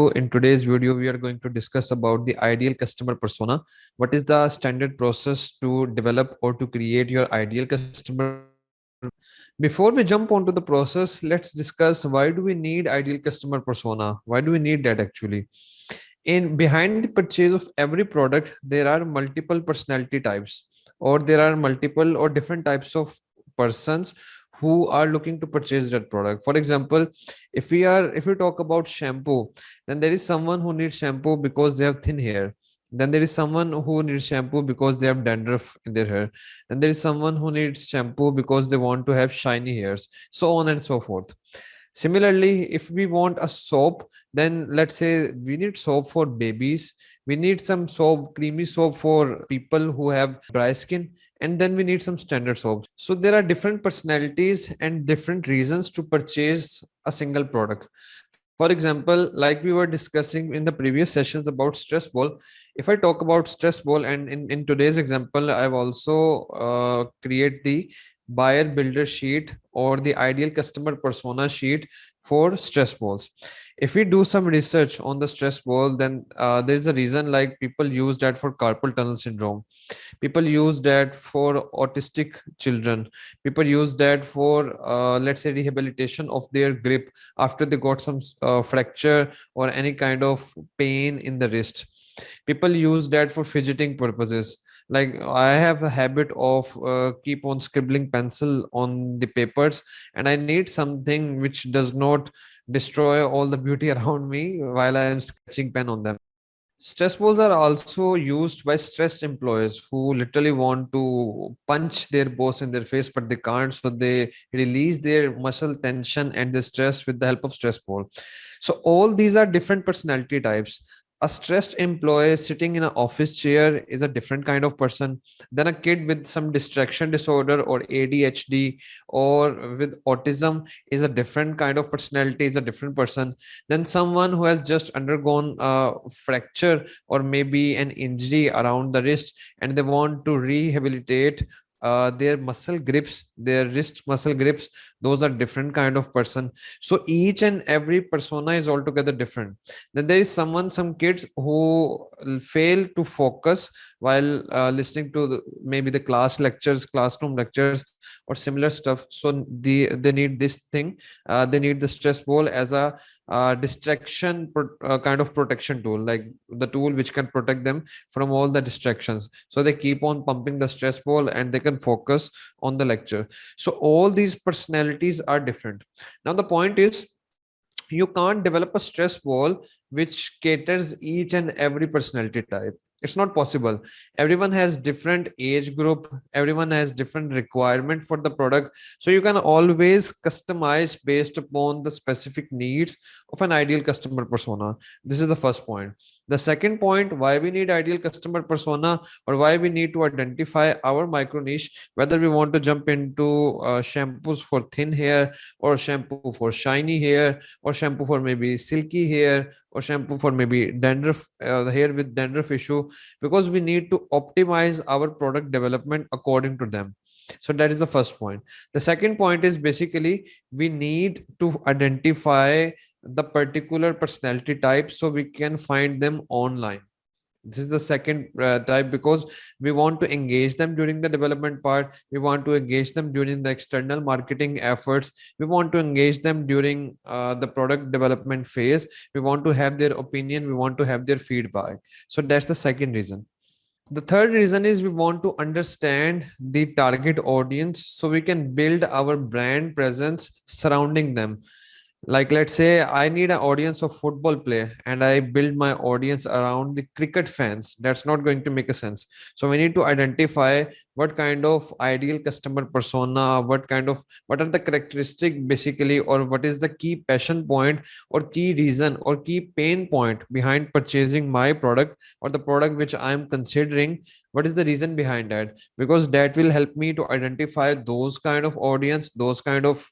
So in today's video, we are going to discuss about the ideal customer persona. What is the standard process to develop or to create your ideal customer persona? Before we jump onto the process, let's discuss why do we need ideal customer persona? Why do we need that actually? In behind the purchase of every product, there are multiple personality types, or there are multiple or different types of persons who are looking to purchase that product. For example, if we talk about shampoo, then there is someone who needs shampoo because they have thin hair. Then there is someone who needs shampoo because they have dandruff in their hair. And there is someone who needs shampoo because they want to have shiny hairs, so on and so forth. Similarly, if we want a soap, then let's say we need soap for babies, we need some soap, creamy soap for people who have dry skin, and then we need some standard soaps. So there are different personalities and different reasons to purchase a single product. For example, like we were discussing in the previous sessions about stress ball, if I talk about stress ball, and in today's example, I've also create the buyer builder sheet or the ideal customer persona sheet for stress balls. If we do some research on the stress ball, then there's a reason like people use that for carpal tunnel syndrome, people use that for autistic children, people use that for let's say rehabilitation of their grip after they got some fracture or any kind of pain in the wrist. People use that for fidgeting purposes. Like I have a habit of keep on scribbling pencil on the papers, and I need something which does not destroy all the beauty around me while I am sketching pen on them. Stress balls are also used by stressed employees who literally want to punch their boss in their face, but they can't. So they release their muscle tension and the stress with the help of stress ball. So all these are different personality types. A stressed employee sitting in an office chair is a different kind of person than a kid with some distraction disorder or ADHD or with autism is a different kind of personality, is a different person than someone who has just undergone a fracture or maybe an injury around the wrist and they want to rehabilitate their muscle grips, their wrist muscle grips. Those are different kind of person. So each and every persona is altogether different. Then there is someone, some kids who fail to focus while listening to maybe the class lectures, classroom lectures or similar stuff. So they need this thing, they need the stress ball as a kind of protection tool, like the tool which can protect them from all the distractions. So they keep on pumping the stress ball and they can focus on the lecture. So all these personalities are different. Now the point is, you can't develop a stress ball which caters each and every personality type. It's not possible. Everyone has different age group, everyone has different requirement for the product. So you can always customize based upon the specific needs of an ideal customer persona. This is the first point. The second point, why we need ideal customer persona, or why we need to identify our micro niche, whether we want to jump into shampoos for thin hair, or shampoo for shiny hair, or shampoo for maybe silky hair, or shampoo for maybe dandruff, the hair with dandruff issue, because we need to optimize our product development according to them. So that is the first point. The second point is basically we need to identify the particular personality type so we can find them online. This is the second type, because we want to engage them during the development part, we want to engage them during the external marketing efforts, we want to engage them during the product development phase, we want to have their opinion, we want to have their feedback. So that's the second reason. The third reason is we want to understand the target audience so we can build our brand presence surrounding them. Like let's say I need an audience of football player and I build my audience around the cricket fans. That's not going to make a sense. So we need to identify what kind of ideal customer persona, what are the characteristic basically, or what is the key passion point or key reason or key pain point behind purchasing my product or the product which I am considering. What is the reason behind that? Because that will help me to identify those kind of audience, those kind of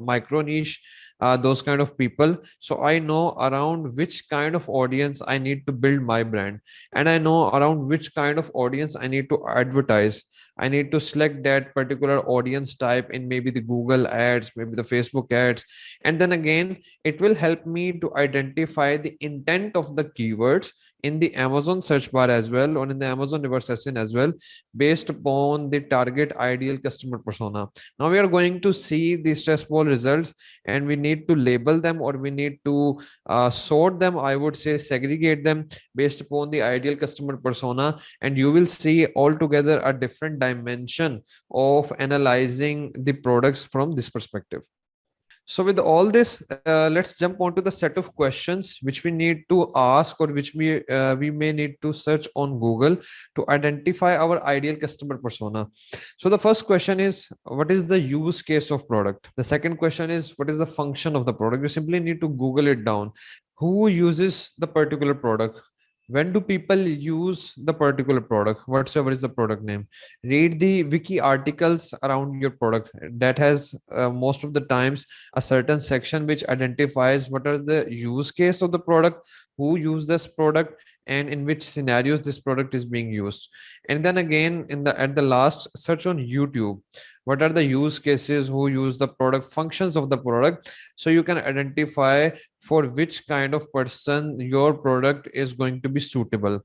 micro niche those kind of people. So I know around which kind of audience I need to build my brand, and I know around which kind of audience I need to advertise. I need to select that particular audience type in maybe the Google ads, maybe the Facebook ads. And then again, it will help me to identify the intent of the keywords in the Amazon search bar as well, or in the Amazon reverse SEO as well, based upon the target ideal customer persona. Now we are going to see the stress ball results, and we need to label them, or we need to sort them, I would say segregate them based upon the ideal customer persona. And you will see altogether a different dimension of analyzing the products from this perspective. So with all this, let's jump onto the set of questions which we need to ask, or which we may need to search on Google to identify our ideal customer persona. So the first question is, what is the use case of product? The second question is, what is the function of the product? You simply need to Google it down. Who uses the particular product? When do people use the particular product? Whatsoever is the product name? Read the wiki articles around your product. That has most of the times a certain section which identifies what are the use case of the product, who use this product, and in which scenarios this product is being used. And then again, in the at the last, search on YouTube. What are the use cases, who use the product, functions of the product, so you can identify for which kind of person your product is going to be suitable.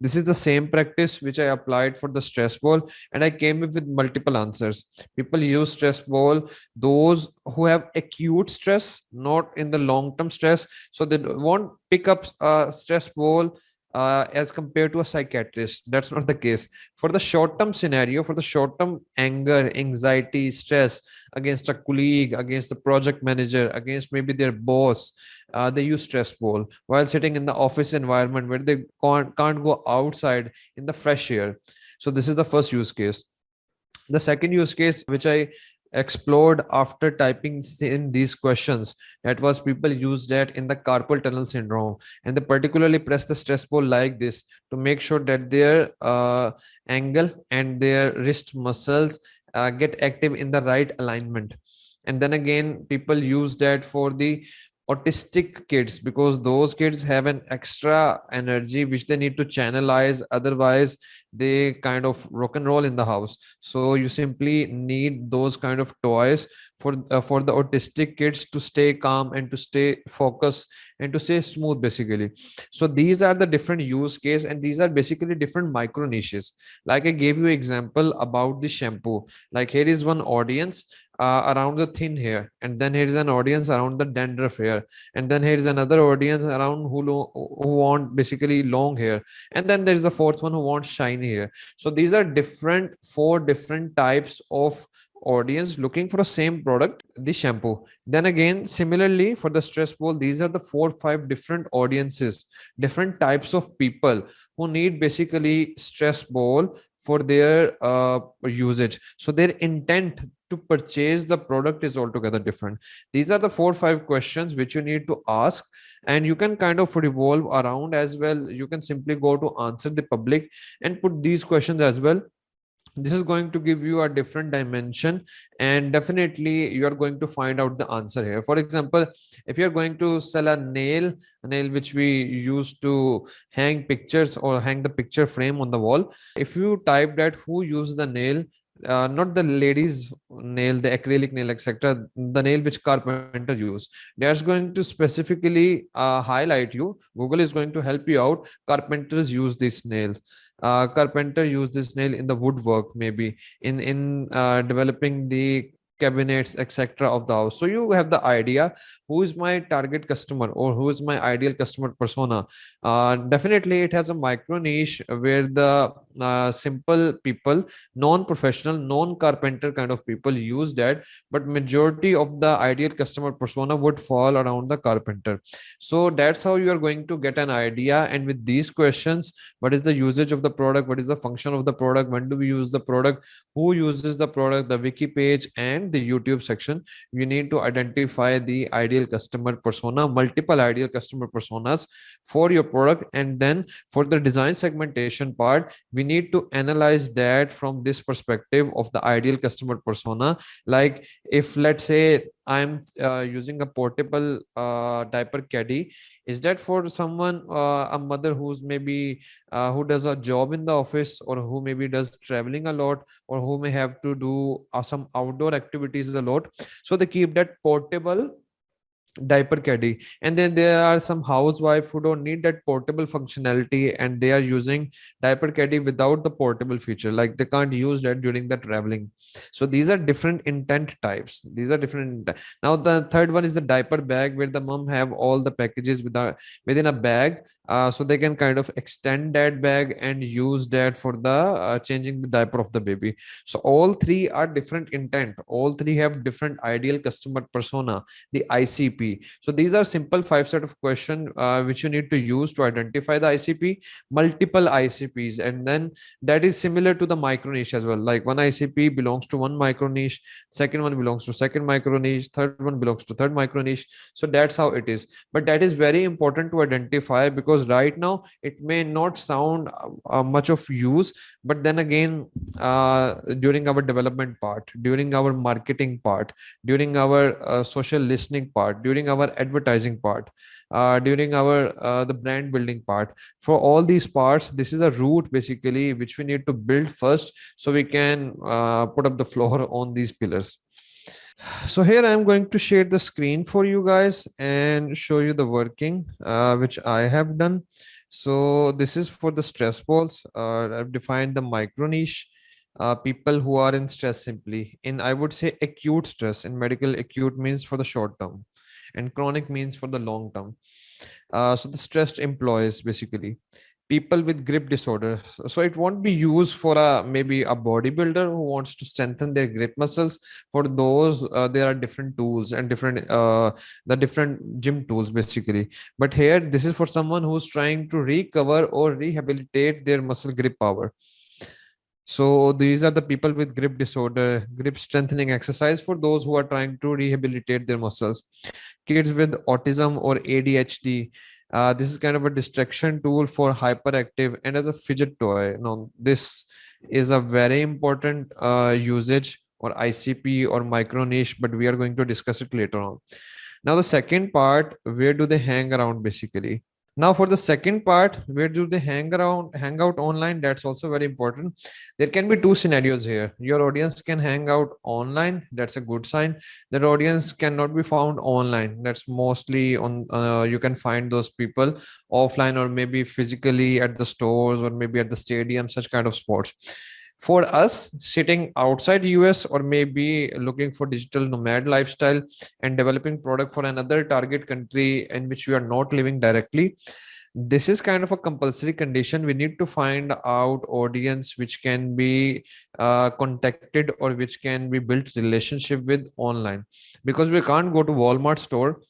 This is the same practice which I applied for the stress ball, and I came up with multiple answers. People use stress ball, those who have acute stress, not in the long term stress. So they won't pick up a stress ball as compared to a psychiatrist. That's not the case. For the short term scenario, for the short term anger, anxiety, stress against a colleague, against the project manager, against maybe their boss, they use stress ball while sitting in the office environment where they can't go outside in the fresh air. So this is the first use case. The second use case which I explored after typing in these questions, that was people use that in the carpal tunnel syndrome, and they particularly press the stress ball like this to make sure that their angle and their wrist muscles get active in the right alignment. And then again, people use that for the autistic kids, because those kids have an extra energy which they need to channelize, otherwise they kind of rock and roll in the house. So you simply need those kind of toys for the autistic kids to stay calm and to stay focused and to stay smooth basically. So these are the different use case, and these are basically different micro niches. Like I gave you example about the shampoo. Like here is one audience around the thin hair, and then here is an audience around the dandruff hair, and then here is another audience around who want basically long hair, and then there is the fourth one who wants shiny hair. So these are different, four different types of audience looking for the same product, the shampoo. Then again, similarly for the stress ball, these are the 4 5 different audiences, different types of people who need basically stress ball for their usage. So their intent to purchase the product is altogether different. These are the 4 5 questions which you need to ask, and you can kind of revolve around as well. You can simply go to answer the public and put these questions as well. This is going to give you a different dimension, and definitely you are going to find out the answer here. For example, if you're going to sell a nail which we use to hang pictures or hang the picture frame on the wall, if you type that who used the nail, not the ladies nail, the acrylic nail, etc., the nail which carpenter use, that's going to specifically highlight you. Google is going to help you out. Carpenters use this nail. Carpenter use this nail in the woodwork, maybe in developing the cabinets, etc., of the house. So you have the idea who is my target customer or who is my ideal customer persona. Definitely it has a micro niche where the simple people, non-professional, non-carpenter kind of people use that, but majority of the ideal customer persona would fall around the carpenter. So that's how you are going to get an idea. And with these questions, what is the usage of the product, what is the function of the product, when do we use the product, who uses the product, the wiki page and the YouTube section, you need to identify the ideal customer persona, multiple ideal customer personas for your product. And then for the design segmentation part, we need to analyze that from this perspective of the ideal customer persona. Like if let's say I'm using a portable diaper caddy, is that for someone, a mother who's maybe who does a job in the office, or who maybe does traveling a lot, or who may have to do some outdoor activities a lot, so they keep that portable diaper caddy. And then there are some housewife who don't need that portable functionality, and they are using diaper caddy without the portable feature, like they can't use that during the traveling. So these are different intent types, these are different. Now the third one is the diaper bag, where the mom have all the packages within a bag, so they can kind of extend that bag and use that for the changing the diaper of the baby. So all three are different intent, all three have different ideal customer persona, the ICP. So these are simple five set of question which you need to use to identify the ICP, multiple ICPs, and then that is similar to the micro niche as well. Like one ICP belongs to one micro niche, second one belongs to second micro niche, third one belongs to third micro niche. So that's how it is. But that is very important to identify, because right now it may not sound much of use, but then again, during our development part, during our marketing part, during our social listening part, during our advertising part, during our the brand building part, for all these parts, this is a route basically which we need to build first, so we can put up the floor on these pillars. So here I'm going to share the screen for you guys and show you the working which I have done. So this is for the stress balls. I've defined the micro niche, people who are in stress, simply in, I would say, acute stress. In medical, acute means for the short term, and chronic means for the long term. So the stressed employees basically, people with grip disorder. So it won't be used for a maybe a bodybuilder who wants to strengthen their grip muscles. For those, there are different tools and different the different gym tools basically. But here, this is for someone who's trying to recover or rehabilitate their muscle grip power. So these are the people with grip disorder, grip strengthening exercise for those who are trying to rehabilitate their muscles. Kids with autism or ADHD. This is kind of a distraction tool for hyperactive and as a fidget toy. Now, this is a very important usage, or ICP or micro niche, but we are going to discuss it later on. Now, the second part, where do they hang around basically? Now, for the second part, where do they hang out online? That's also very important. There can be two scenarios here. Your audience can hang out online. That's a good sign. Their audience cannot be found online. That's mostly on, you can find those people offline, or maybe physically at the stores, or maybe at the stadium, such kind of sports. For us sitting outside US, or maybe looking for digital nomad lifestyle and developing product for another target country in which we are not living directly, this is kind of a compulsory condition. We need to find out audience which can be contacted, or which can be built relationship with online, because we can't go to Walmart store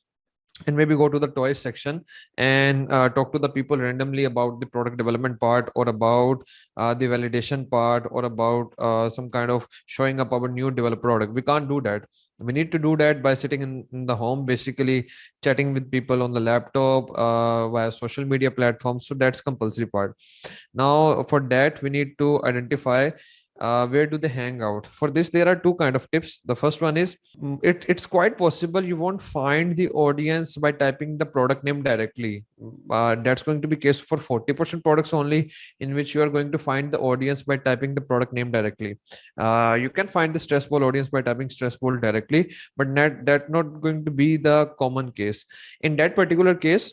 and maybe go to the toys section and talk to the people randomly about the product development part, or about the validation part, or about some kind of showing up our new developed product. We can't do that. We need to do that by sitting in the home, basically chatting with people on the laptop via social media platforms. So that's compulsory part. Now for that, we need to identify where do they hang out. For this, there are two kind of tips. The first one is, it's quite possible you won't find the audience by typing the product name directly. That's going to be case for 40% products only, in which you are going to find the audience by typing the product name directly. You can find the stress ball audience by typing stress ball directly, but that not going to be the common case. In that particular case,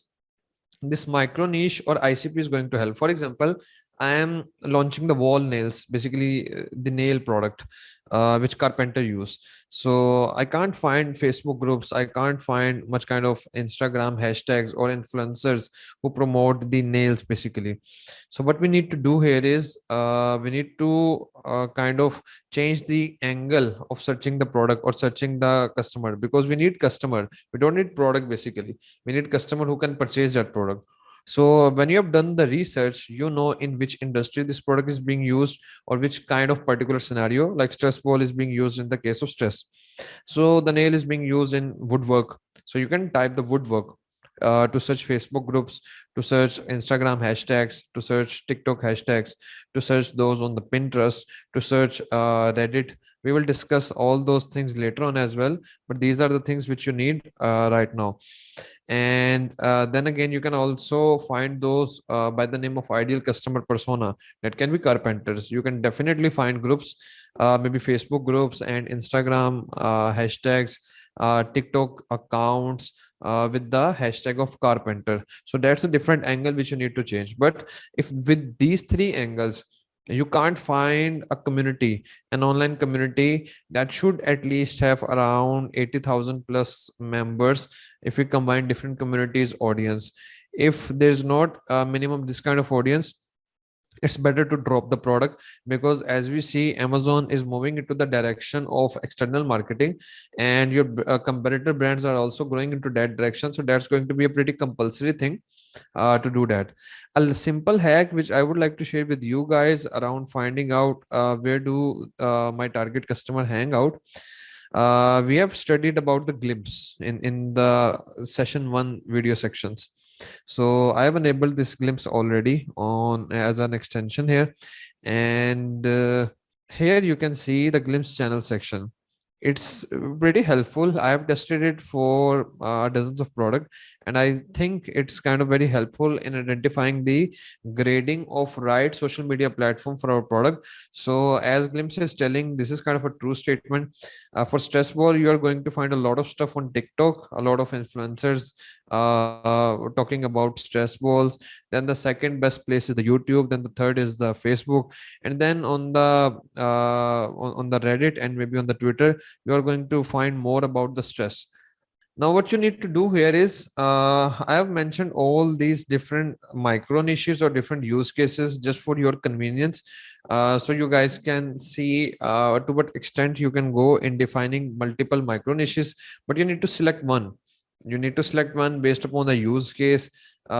this micro niche or ICP is going to help. For example, I am launching the wall nails, basically the nail product which carpenter use. So I can't find Facebook groups, I can't find much kind of Instagram hashtags or influencers who promote the nails basically. So what we need to do here is, we need to kind of change the angle of searching the product or searching the customer, because we need customer, we don't need product basically. We need customer who can purchase that product. So when you have done the research, you know in which industry this product is being used, or which kind of particular scenario. Like stress ball is being used in the case of stress, so the nail is being used in woodwork, so you can type the woodwork. to search Facebook groups, to search Instagram hashtags, to search TikTok hashtags, to search those on the Pinterest, to search Reddit. We will discuss all those things later on as well, but these are the things which you need right now. And then again, you can also find those by the name of ideal customer persona. That can be carpenters. You can definitely find groups, maybe Facebook groups and Instagram hashtags, TikTok accounts with the hashtag of carpenter. So that's a different angle which you need to change. But if with these three angles you can't find a community, an online community that should at least have around 80,000 plus members, if we combine different communities audience, if there's not a minimum this kind of audience, it's better to drop the product. Because as we see, Amazon is moving into the direction of external marketing, and your competitor brands are also going into that direction. So that's going to be a pretty compulsory thing to do that. A simple hack which I would like to share with you guys around finding out where do my target customer hang out. We have studied about the glimpse in the session 1 video sections. So I have enabled this glimpse already on as an extension here. And here you can see the glimpse channel section. It's pretty helpful. I have tested it for dozens of product, and I think it's kind of very helpful in identifying the grading of right social media platform for our product. So as glimpse is telling, this is kind of a true statement. For stress ball, you are going to find a lot of stuff on TikTok, a lot of influencers talking about stress balls. Then the second best place is the YouTube. Then the third is the Facebook, and then on the on the Reddit and maybe on the Twitter, you are going to find more about the stress. Now, what you need to do here is, I have mentioned all these different micro niches or different use cases just for your convenience. So you guys can see to what extent you can go in defining multiple micro niches, but you need to select one. You need to select one based upon the use case,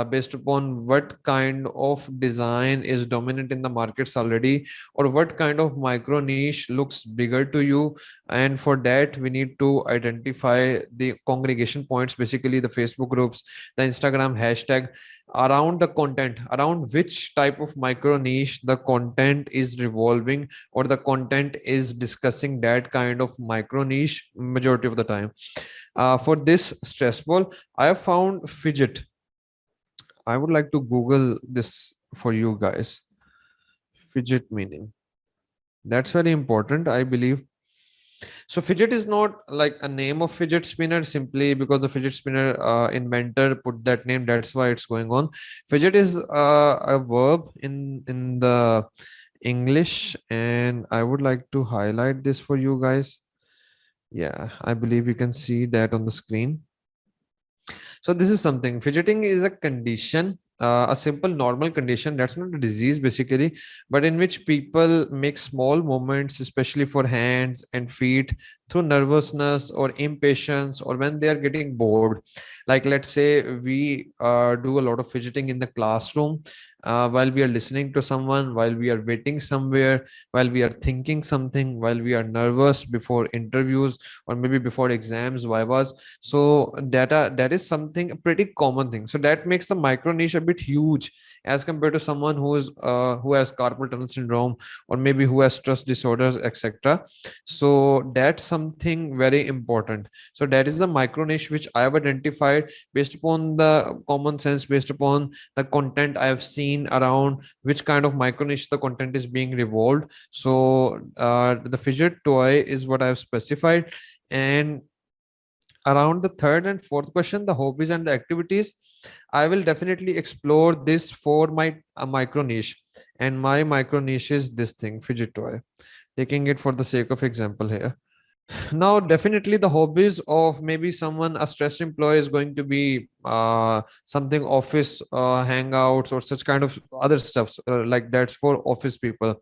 based upon what kind of design is dominant in the markets already, or what kind of micro niche looks bigger to you. And for that, we need to identify the congregation points, basically the Facebook groups, the Instagram hashtag, around the content, around which type of micro niche the content is revolving, or the content is discussing that kind of micro niche majority of the time. For this stress ball, I have found fidget. I would like to Google this for you guys. Fidget meaning. That's very important, I believe. So fidget is not like a name of fidget spinner simply because the fidget spinner inventor put that name. That's why it's going on. Fidget is a verb in the English, and I would like to highlight this for you guys. Yeah, I believe you can see that on the screen. So this is something. Fidgeting is a condition, a simple normal condition. That's not a disease basically, but in which people make small movements, especially for hands and feet, through nervousness or impatience, or when they are getting bored. Like let's say we do a lot of fidgeting in the classroom, while we are listening to someone, while we are waiting somewhere, while we are thinking something, while we are nervous before interviews, or maybe before exams, vivas. So that is something a pretty common thing. So that makes the micro niche a bit huge as compared to someone who has carpal tunnel syndrome, or maybe who has stress disorders, etc. So that's something very important. So that is the micro niche which I have identified based upon the common sense, based upon the content I have seen around which kind of micro niche the content is being revolved. So the fidget toy is what I have specified. And around the third and fourth question, the hobbies and the activities, I will definitely explore this for my micro niche. And my micro niche is this thing, fidget toy, taking it for the sake of example here. Now, definitely the hobbies of maybe someone, a stressed employee, is going to be something office hangouts or such kind of other stuff, like that's for office people.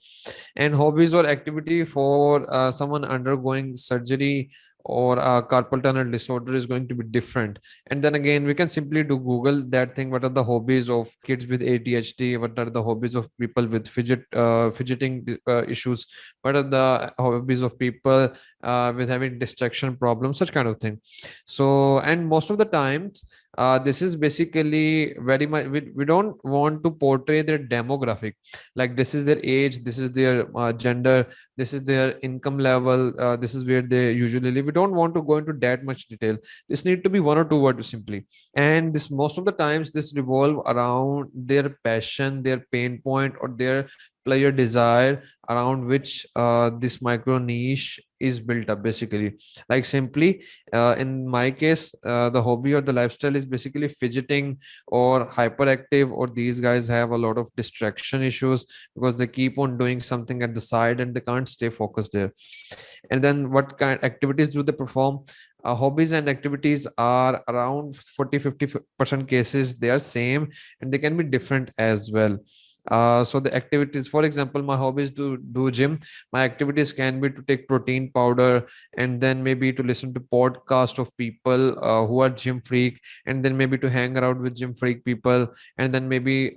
And hobbies or activity for someone undergoing surgery or carpal tunnel disorder is going to be different. And then again, we can simply do Google that thing. What are the hobbies of kids with ADHD? What are the hobbies of people with fidgeting issues? What are the hobbies of people with having distraction problems? Such kind of thing. So, and most of the times, this is basically very much, we don't want to portray their demographic, like this is their age, this is their gender, this is their income level, this is where they usually live. We don't want to go into that much detail. This need to be one or two words simply. And this most of the times this revolve around their passion, their pain point, or their player desire, around which this micro niche is built up basically. Like simply, in my case, the hobby or the lifestyle is basically fidgeting or hyperactive, or these guys have a lot of distraction issues because they keep on doing something at the side and they can't stay focused there. And then what kind of activities do they perform? Hobbies and activities are around 40-50% cases they are same, and they can be different as well. So the activities, for example, my hobbies to do gym. My activities can be to take protein powder, and then maybe to listen to podcast of people who are gym freak, and then maybe to hang around with gym freak people, and then maybe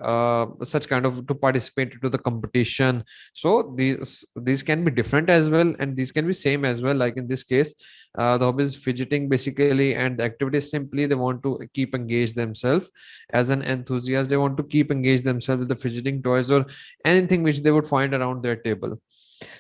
such kind of to participate into the competition. So these can be different as well, and these can be same as well. Like in this case, the hobby is fidgeting basically, and the activity is simply they want to keep engaged themselves. As an enthusiast, they want to keep engaged themselves with the fidgeting toys or anything which they would find around their table.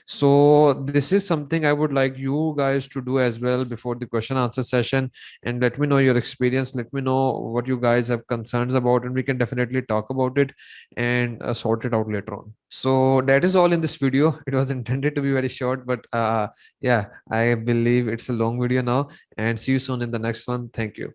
So this is something I would like you guys to do as well before the question answer session, and let me know your experience. Let me know what you guys have concerns about, and we can definitely talk about it and sort it out later on. So that is all in this video. It was intended to be very short, but yeah, I believe it's a long video now. And see you soon in the next one. Thank you.